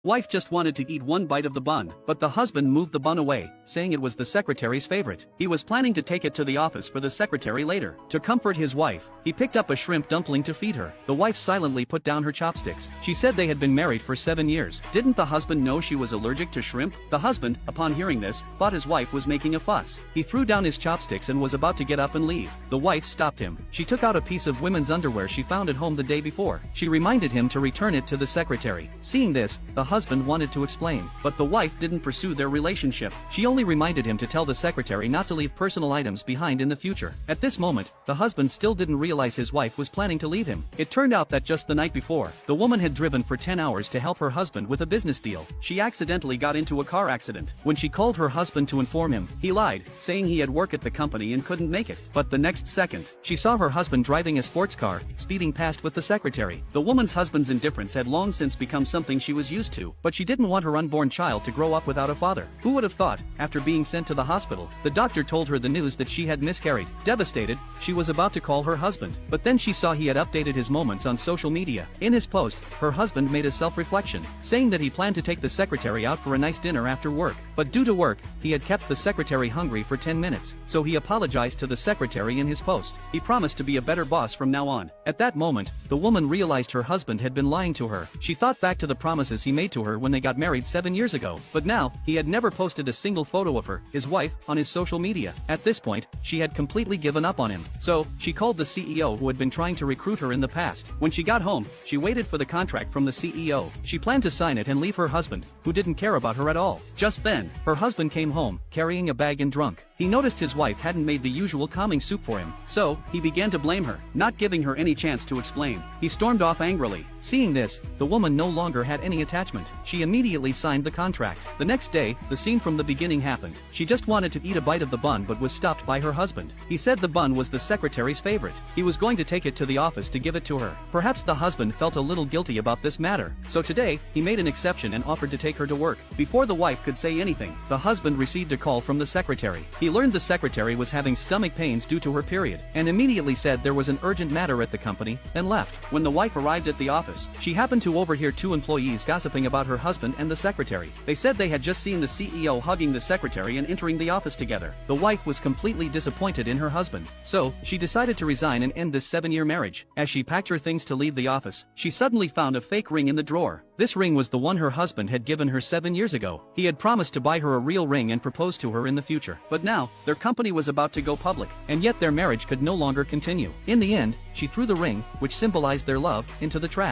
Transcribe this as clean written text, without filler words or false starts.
Wife just wanted to eat one bite of the bun, but the husband moved the bun away, saying it was the secretary's favorite. He was planning to take it to the office for the secretary later. To comfort his wife, he picked up a shrimp dumpling to feed her. The wife silently put down her chopsticks. She said they had been married for 7 years. Didn't the husband know she was allergic to shrimp? The husband, upon hearing this, thought his wife was making a fuss. He threw down his chopsticks and was about to get up and leave. The wife stopped him. She took out a piece of women's underwear she found at home the day before. She reminded him to return it to the secretary. Seeing this, the husband wanted to explain, but the wife didn't pursue their relationship. She only reminded him to tell the secretary not to leave personal items behind in the future. At this moment, the husband still didn't realize his wife was planning to leave him. It turned out that just the night before, the woman had driven for 10 hours to help her husband with a business deal. She accidentally got into a car accident. When she called her husband to inform him, he lied, saying he had work at the company and couldn't make it. But the next second, she saw her husband driving a sports car, speeding past with the secretary. The woman's husband's indifference had long since become something she was used to, but she didn't want her unborn child to grow up without a father. Who would have thought, after being sent to the hospital, the doctor told her the news that she had miscarried. Devastated, she was about to call her husband, but then she saw he had updated his moments on social media. In his post, her husband made a self-reflection, saying that he planned to take the secretary out for a nice dinner after work, but due to work, he had kept the secretary hungry for 10 minutes, so he apologized to the secretary in his post. He promised to be a better boss from now on. At that moment, the woman realized her husband had been lying to her. She thought back to the promises he made to her when they got married 7 years ago, but now, he had never posted a single photo of her, his wife, on his social media. At this point, she had completely given up on him. So, she called the CEO who had been trying to recruit her in the past. When she got home, she waited for the contract from the CEO. She planned to sign it and leave her husband, who didn't care about her at all. Just then, her husband came home, carrying a bag and drunk. He noticed his wife hadn't made the usual calming soup for him, so, he began to blame her, not giving her any chance to explain. He stormed off angrily. Seeing this, the woman no longer had any attachment. She immediately signed the contract. The next day, the scene from the beginning happened. She just wanted to eat a bite of the bun but was stopped by her husband. He said the bun was the secretary's favorite. He was going to take it to the office to give it to her. Perhaps the husband felt a little guilty about this matter, so today, he made an exception and offered to take her to work. Before the wife could say anything, the husband received a call from the secretary. He learned the secretary was having stomach pains due to her period, and immediately said there was an urgent matter at the company, and left. When the wife arrived at the office, she happened to overhear two employees gossiping about her husband and the secretary. They said they had just seen the CEO hugging the secretary and entering the office together. The wife was completely disappointed in her husband, so she decided to resign and end this 7-year marriage. As she packed her things to leave the office, she suddenly found a fake ring in the drawer. This ring was the one her husband had given her 7 years ago. He had promised to buy her a real ring and propose to her in the future. But now, their company was about to go public, and yet their marriage could no longer continue. In the end, she threw the ring, which symbolized their love, into the trash.